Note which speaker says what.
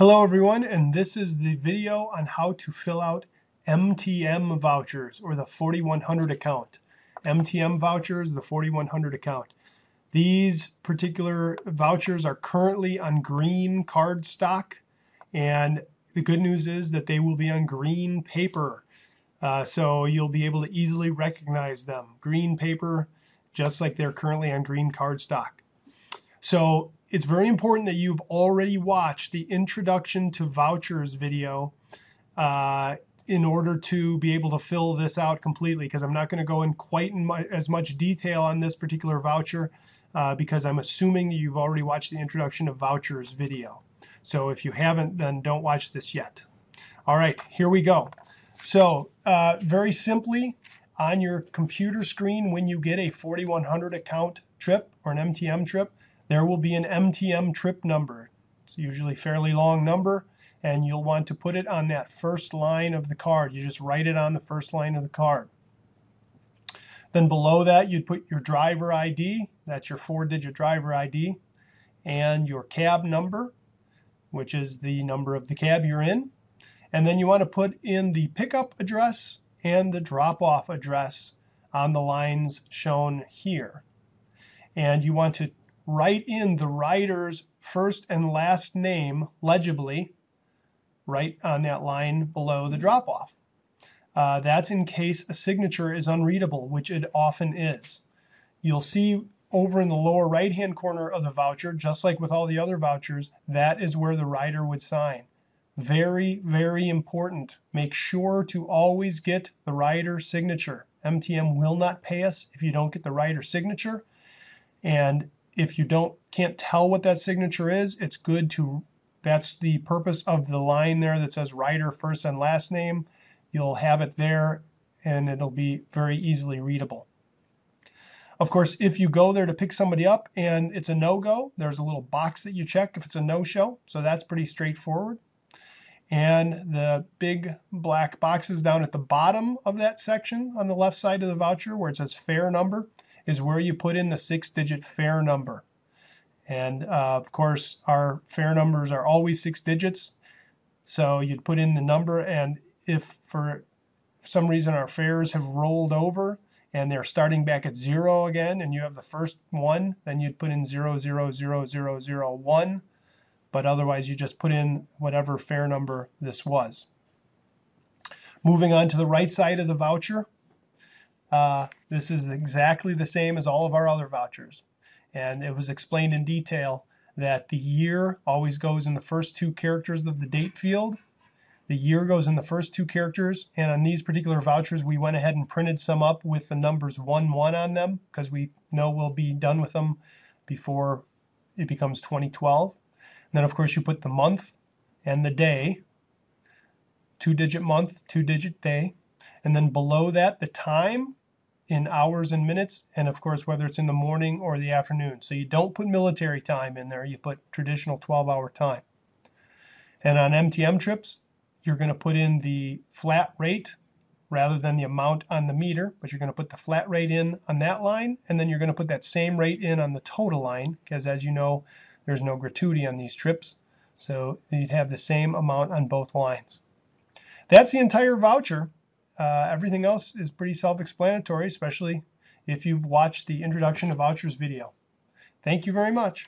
Speaker 1: Hello everyone, and this is the video on how to fill out MTM vouchers, or the 4100 account. MTM vouchers, the 4100 account. These particular vouchers are currently on green card stock, and the good news is that they will be on green paper. So you'll be able to easily recognize them. Green paper, just like they're currently on green card stock. So it's very important that you've already watched the introduction to vouchers video in order to be able to fill this out completely, because I'm not going to go in quite as much detail on this particular voucher because I'm assuming that you've already watched the introduction of vouchers video. So if you haven't, then don't watch this yet. All right, here we go. So very simply, on your computer screen, when you get a 4100 account trip or an MTM trip, there will be an MTM trip number. It's usually a fairly long number, and you'll want to put it on that first line of the card. You just write it on the first line of the card. Then below that, you'd put your driver ID, that's your 4-digit driver ID, and your cab number, which is the number of the cab you're in. And then you want to put in the pickup address and the drop-off address on the lines shown here. And you want to write in the rider's first and last name legibly right on that line below the drop-off. That's in case a signature is unreadable, which it often is. You'll see over in the lower right-hand corner of the voucher, just like with all the other vouchers, that is where the rider would sign. Very, very important. Make sure to always get the rider signature. MTM will not pay us if you don't get the rider signature. And if you can't tell what that signature is, it's good to, that's the purpose of the line there that says rider first and last name. You'll have it there and it'll be very easily readable. Of course, if you go there to pick somebody up and it's a no-go, there's a little box that you check if it's a no-show, so that's pretty straightforward. And the big black boxes down at the bottom of that section on the left side of the voucher where it says fare number is where you put in the 6-digit fare number. And of course, our fare numbers are always 6 digits. So you'd put in the number, and if for some reason our fares have rolled over and they're starting back at 0 again, and you have the first one, then you'd put in 000001. But otherwise, you just put in whatever fare number this was. Moving on to the right side of the voucher, this is exactly the same as all of our other vouchers. And it was explained in detail that the year always goes in the first 2 characters of the date field. The year goes in the first 2 characters. And on these particular vouchers, we went ahead and printed some up with the numbers 11 on them because we know we'll be done with them before it becomes 2012. And then, of course, you put the month and the day, 2-digit month, 2-digit day. And then below that, the time in hours and minutes, and of course whether it's in the morning or the afternoon. So you don't put military time in there, you put traditional 12-hour time. And on MTM trips, you're going to put in the flat rate rather than the amount on the meter, but you're going to put the flat rate in on that line, and then you're going to put that same rate in on the total line, because as you know, there's no gratuity on these trips, so you'd have the same amount on both lines. That's the entire voucher. Everything else is pretty self-explanatory, especially if you've watched the introduction to vouchers video. Thank you very much.